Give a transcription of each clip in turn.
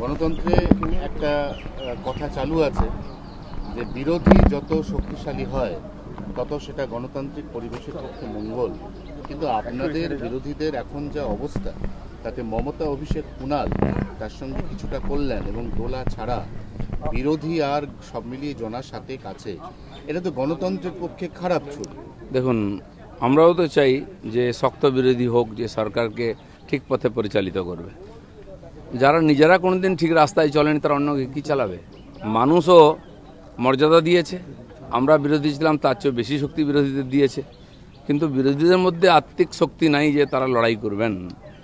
গণতন্ত্রে একটা কথা চালু আছে যে বিরোধী যত শক্তিশালী হয় তত সেটা গণতান্ত্রিক পরিবেশের পক্ষে মঙ্গল। কিন্তু আপনাদের বিরোধীদের এখন যা অবস্থা তাতে মমতা, অভিষেক, কুণাল তার সঙ্গে কিছুটা কল্যাণ এবং দোলা ছাড়া বিরোধী আর সব মিলিয়ে জনার সাথে কাছে, এটা তো গণতন্ত্রের পক্ষে খারাপ ছবি। দেখুন, আমরাও তো চাই যে শক্ত বিরোধী হোক, যে সরকারকে ঠিক পথে পরিচালিত করবে। যারা নিজেরা কোনোদিন ঠিক রাস্তায় চলেনি তারা অন্যকে কী চালাবে? মানুষও মর্যাদা দিয়েছে, আমরা বিরোধী ছিলাম, তার চেয়ে বেশি শক্তি বিরোধীদের দিয়েছে। কিন্তু বিরোধীদের মধ্যে আত্মিক শক্তি নাই যে তারা লড়াই করবেন,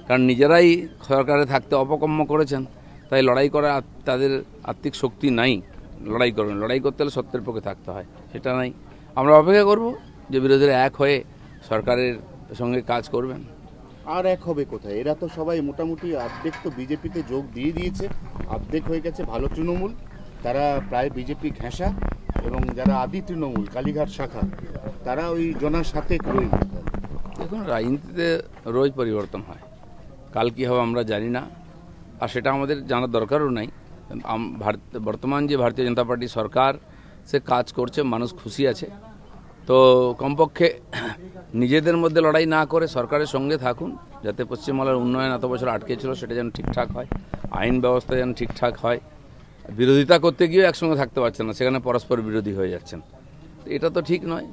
কারণ নিজেরাই সরকারে থাকতে অপকর্ম করেছেন, তাই লড়াই করা তাদের আত্মিক শক্তি নাই। লড়াই করবেন, লড়াই করতে হলে সত্যের পক্ষে থাকতে হয়, সেটা নাই। আমরা অপেক্ষা করব যে বিরোধীরা এক হয়ে সরকারের সঙ্গে কাজ করবেন। আর এক হবে কোথায়? এরা তো সবাই মোটামুটি অর্ধেক তো বিজেপিতে যোগ দিয়ে দিয়েছে, অর্ধেক হয়ে গেছে ভালো তৃণমূল, তারা প্রায় বিজেপি ঘেঁষা, এবং যারা আদি তৃণমূল কালীঘাট শাখা তারা ওই জনার সাথে রইল। দেখুন, রাজনীতিতে রোজ পরিবর্তন হয়, কাল কী হবে আমরা জানি না, আর সেটা আমাদের জানার দরকারও নাই। বর্তমান যে ভারতীয় জনতা পার্টি সরকার সে কাজ করছে, মানুষ খুশি আছে। তো কমপক্ষে নিজেদের মধ্যে লড়াই না করে সরকারের সঙ্গে থাকুন, যাতে পশ্চিমবাংলার উন্নয়ন এত বছর আটকে ছিল সেটা যেন ঠিকঠাক হয়, আইন ব্যবস্থা যেন ঠিকঠাক হয়। বিরোধিতা করতে গিয়েও একসঙ্গে থাকতে পারছেন না, সেখানে পরস্পর বিরোধী হয়ে যাচ্ছেন। এটা তো ঠিক নয়।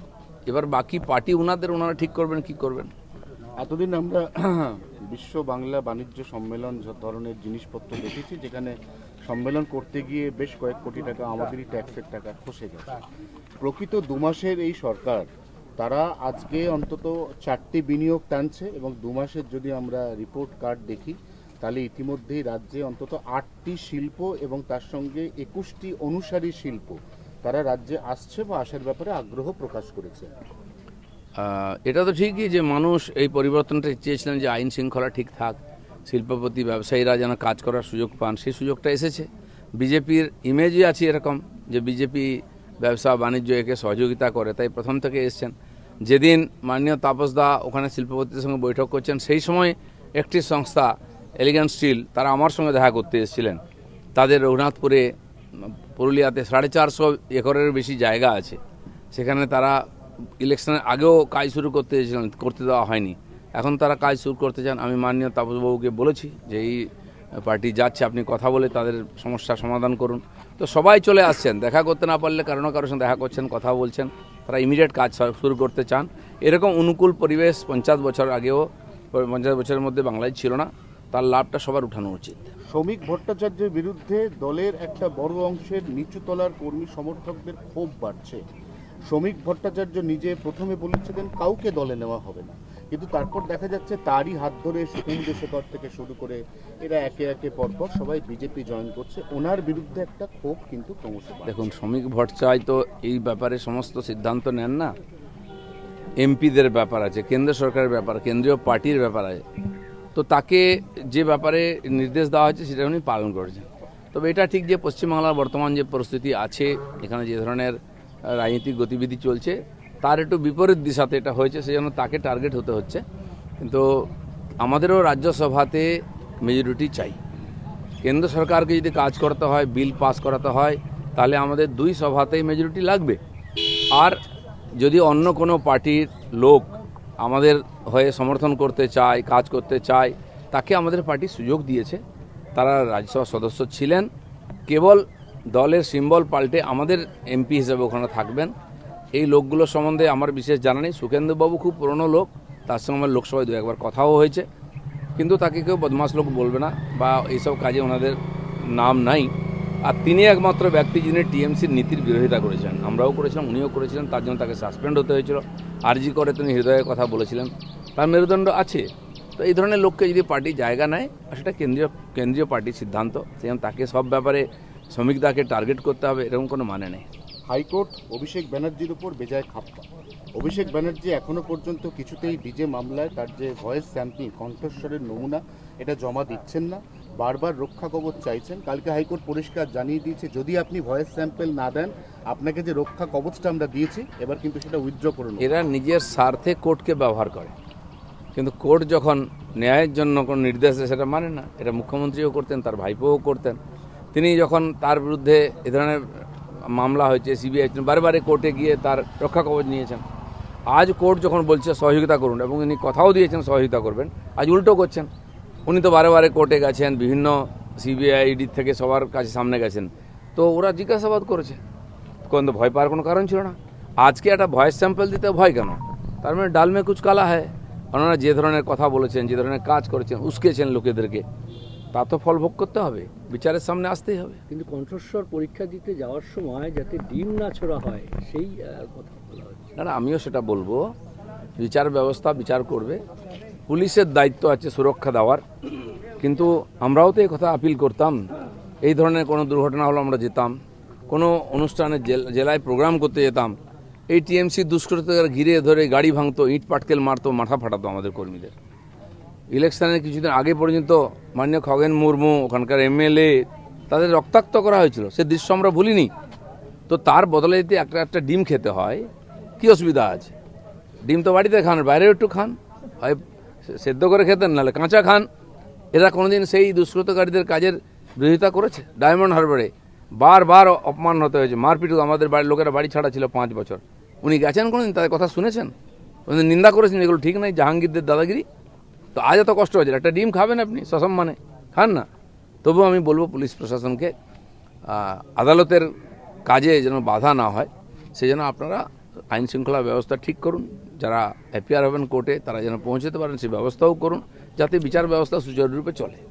এবার বাকি পার্টি ওনারা ঠিক করবেন, কি করবেন। এতদিন আমরা বিশ্ব বাংলা বাণিজ্য সম্মেলন ধরনের জিনিসপত্র দেখেছি, যেখানে সম্মেলন করতে গিয়ে বেশ কয়েক কোটি টাকা আমাদেরই ট্যাক্সের টাকা খসে গেছে। প্রকৃত 2 মাসের এই সরকার, তারা আজকে অন্তত 4টি বিনিয়োগ টানছে, এবং 2 মাসের যদি আমরা রিপোর্ট কার্ড দেখি তাহলে ইতিমধ্যেই রাজ্যে অন্তত 8টি শিল্প এবং তার সঙ্গে 21টি অনুসারী শিল্প তারা রাজ্যে আসছে বা আসার ব্যাপারে আগ্রহ প্রকাশ করেছে। এটা তো ঠিকই যে মানুষ এই পরিবর্তনটা চেয়েছিলেন, যে আইন শৃঙ্খলা ঠিক থাক, শিল্পপতি ব্যবসায়ীরা যেন কাজ করার সুযোগ পান, সেই সুযোগটা এসেছে। বিজেপির ইমেজই আছে এরকম যে বিজেপি ব্যবসা বাণিজ্য একে সহযোগিতা করে, তাই প্রথম থেকে এসছেন। যেদিন মাননীয় তাপস দা ওখানে শিল্পপতিদের সঙ্গে বৈঠক করছেন, সেই সময় একটি সংস্থা এলিগেন্ট স্টিল তারা আমার সঙ্গে দেখা করতে এসেছিলেন। তাদের রঘুনাথপুরে পুরুলিয়াতে 450 একরের বেশি জায়গা আছে, সেখানে তারা ইলেকশনের আগেও কাজ শুরু করতে চেয়েছিলেন, করতে দেওয়া হয়নি। এখন তারা কাজ শুরু করতে চান। আমি মাননীয় তাপসবাবুকে বলেছি যে এই পার্টি যাচ্ছে, আপনি কথা বলে তাদের সমস্যার সমাধান করুন। তো সবাই চলে আসছেন, দেখা করতে না পারলে কারো না কারোর সঙ্গে দেখা করছেন, কথা বলছেন। তারা ইমিডিয়েট কাজ শুরু করতে চান। এরকম অনুকূল পরিবেশ 50 বছর আগেও, 50 বছরের মধ্যে বাংলায় ছিল না। তার লাভটা সবার উঠানো উচিত। শ্রমিক ভট্টাচার্যের বিরুদ্ধে দলের একটা বড় অংশের নিচুতলার কর্মী সমর্থকদের ক্ষোভ বাড়ছে। শ্রমিক ভট্টাচার্য নিজে প্রথমে বলেছিলেন কাউকে দলে নেওয়া হবে না, কিন্তু তারপর দেখা যাচ্ছে তারই হাত ধরে সুকুন্দ শেখর থেকে শুরু করে এরা একে একে পরপর সবাই বিজেপি জয়েন করছে। ওনার বিরুদ্ধে একটা ক্ষোভ কিন্তু ক্রমশ বাড়ছে। দেখুন, শ্রমিক ভট্টাচার্য তো এই ব্যাপারে সমস্ত সিদ্ধান্ত নেন না, এমপিদের ব্যাপার আছে, কেন্দ্র সরকারের ব্যাপার, কেন্দ্রীয় পার্টির ব্যাপার আছে। তো তাকে যে ব্যাপারে নির্দেশ দেওয়া হয়েছে সেটা উনি পালন করেছেন। তবে এটা ঠিক যে পশ্চিমবাংলার বর্তমান যে পরিস্থিতি আছে, এখানে যে ধরনের রাজনৈতিক গতিবিধি চলছে তার একটু বিপরীত দিশাতে এটা হয়েছে, সেজন্য তাকে টার্গেট হতে হচ্ছে। কিন্তু আমাদেরও রাজ্যসভাতে মেজরিটি চাই। কেন্দ্র সরকারকে যদি কাজ করতে হয়, বিল পাস করাতে হয়, তাহলে আমাদের 2 সভাতেই মেজরিটি লাগবে। আর যদি অন্য কোনো পার্টির লোক আমাদের হয়ে সমর্থন করতে চায়, কাজ করতে চায়, তাকে আমাদের পার্টি সুযোগ দিয়েছে। তারা রাজ্যসভার সদস্য ছিলেন, কেবল দলের সিম্বল পাল্টে আমাদের এমপি হিসেবে ওখানে থাকবেন। এই লোকগুলো সম্বন্ধে আমার বিশেষ জানা নেই। সুখেন্দুবাবু খুব পুরনো লোক, তার সঙ্গে আমার লোকসভায় 2-1 কথাও হয়েছে, কিন্তু তাকে কেউ বদমাস লোক বলবে না বা এইসব কাজে ওনাদের নাম নাই। আর তিনি একমাত্র ব্যক্তি যিনি টিএমসির নীতির বিরোধিতা করেছেন, আমরাও করেছিলাম, উনিও করেছিলেন, তার জন্য তাকে সাসপেন্ড হতে হয়েছিল। আরজি করে তিনি হৃদয়ের কথা বলেছিলেন, তার মেরুদণ্ড আছে। তো এই ধরনের লোককে যদি পার্টি জায়গা নেয়, আর সেটা কেন্দ্রীয় পার্টির সিদ্ধান্ত, সেজন্য তাকে সব ব্যাপারে শ্রমিকদাকে টার্গেট করতে হবে এরকম কোনো মানে নেই। হাইকোর্ট অভিষেক ব্যানার্জির উপর বেজায় খাপ্পা। অভিষেক ব্যানার্জি এখনো পর্যন্ত কিছুতেই ডিজে মামলায় তার যে ভয়েস স্যাম্পল, কণ্ঠস্বরের নমুনা, এটা জমা দিচ্ছেন না, বারবার রক্ষা কবচ চাইছেন। কালকে হাইকোর্ট পরিষ্কার জানিয়ে দিয়েছে যদি আপনি ভয়েস স্যাম্পল না দেন, আপনাকে যে রক্ষা কবচটা আমরা দিয়েছি এবার কিন্তু সেটা উইথড্র করুন। এরা নিজের স্বার্থে কোর্টকে ব্যবহার করে, কিন্তু কোর্ট যখন ন্যায়ের জন্য কোনো নির্দেশ দেয় সেটা মানে না। এটা মুখ্যমন্ত্রীও করতেন, তার ভাইপোও করতেন। তিনি যখন তার বিরুদ্ধে এ ধরনের মামলা হয়েছে, সিবিআই বারে কোর্টে গিয়ে তার রক্ষা কবচ নিয়েছেন। আজ কোর্ট যখন বলছে সহযোগিতা করুন, এবং উনি কথাও দিয়েছেন সহযোগিতা করবেন, আজ উল্টো করছেন। উনি তো বারে কোর্টে গেছেন, বিভিন্ন সিবিআই ইডি থেকে সবার কাছে সামনে গেছেন, তো ওরা জিজ্ঞাসাবাদ করেছে, কোনো ভয় পাওয়ার কোনো কারণ ছিল না। আজকে একটা ভয়েস স্যাম্পল দিতে ভয় কেন? তার মানে ডাল মে কুচ কালা হয়। ওনারা যে ধরনের কথা বলেছেন, যে ধরনের কাজ করেছেন, উস্কেছেন লোকেদেরকে, তা তো ফল ভোগ করতে হবে, বিচারের সামনে আসতেই হবে। কিন্তু কণ্ঠস্বর পরীক্ষা দিতে যাওয়ার সময় যাতে ডিম না ছোড়া হয় সেই কথা বলা হচ্ছে। না, আমিও সেটা বলবো, বিচার ব্যবস্থা বিচার করবে, পুলিশের দায়িত্ব আছে সুরক্ষা দেওয়ার। কিন্তু আমরাও তো এই কথা আপিল করতাম, এই ধরনের কোনো দুর্ঘটনা হলো আমরা যেতাম, কোনো অনুষ্ঠানে জেলায় প্রোগ্রাম করতে যেতাম, এই টিএমসি দুষ্কৃতকারীরা ঘিরে ধরে গাড়ি ভাঙতো, ইট পাটকেল মারতো, মাথা ফাটাতো আমাদের কর্মীদের। ইলেকশনের কিছুদিন আগে পর্যন্ত মাননীয় খগেন মুর্মু, ওখানকার এমএলএ, তাদের রক্তাক্ত করা হয়েছিল, সে দৃশ্য আমরা ভুলিনি। তো তার বদলে যদি একটা ডিম খেতে হয়, কি অসুবিধা আছে? ডিম তো বাড়িতে খান, বাইরেও একটু খান, হয় সেদ্ধ করে খেতেন, নাহলে কাঁচা খান। এরা কোনোদিন সেই দুষ্কৃতকারীদের কাজের বিরোধিতা করেছে? ডায়মন্ড হারবারে বারবার অপমান হতে হয়েছে, মারপিট, আমাদের বাড়ির লোকেরা বাড়ি ছাড়া ছিল 5 বছর। উনি গেছেন কোনোদিন? তাদের কথা শুনেছেন? কোনোদিন নিন্দা করেছেন এগুলো ঠিক নাই, জাহাঙ্গীরদের দাদাগিরি? তো আজ এত কষ্ট হয়েছে, একটা ডিম খাবেন আপনি সসম্মানে, খান না। তবুও আমি বলবো পুলিশ প্রশাসনকে আদালতের কাজে যেন বাধা না হয়, সেই জন্য আপনারা আইন শৃঙ্খলা ব্যবস্থা ঠিক করুন। যারা অ্যাপিয়ার হবেন কোর্টে, তারা যেন পৌঁছতে পারেন সেই ব্যবস্থাও করুন, যাতে বিচার ব্যবস্থা সুচারুরূপে চলে।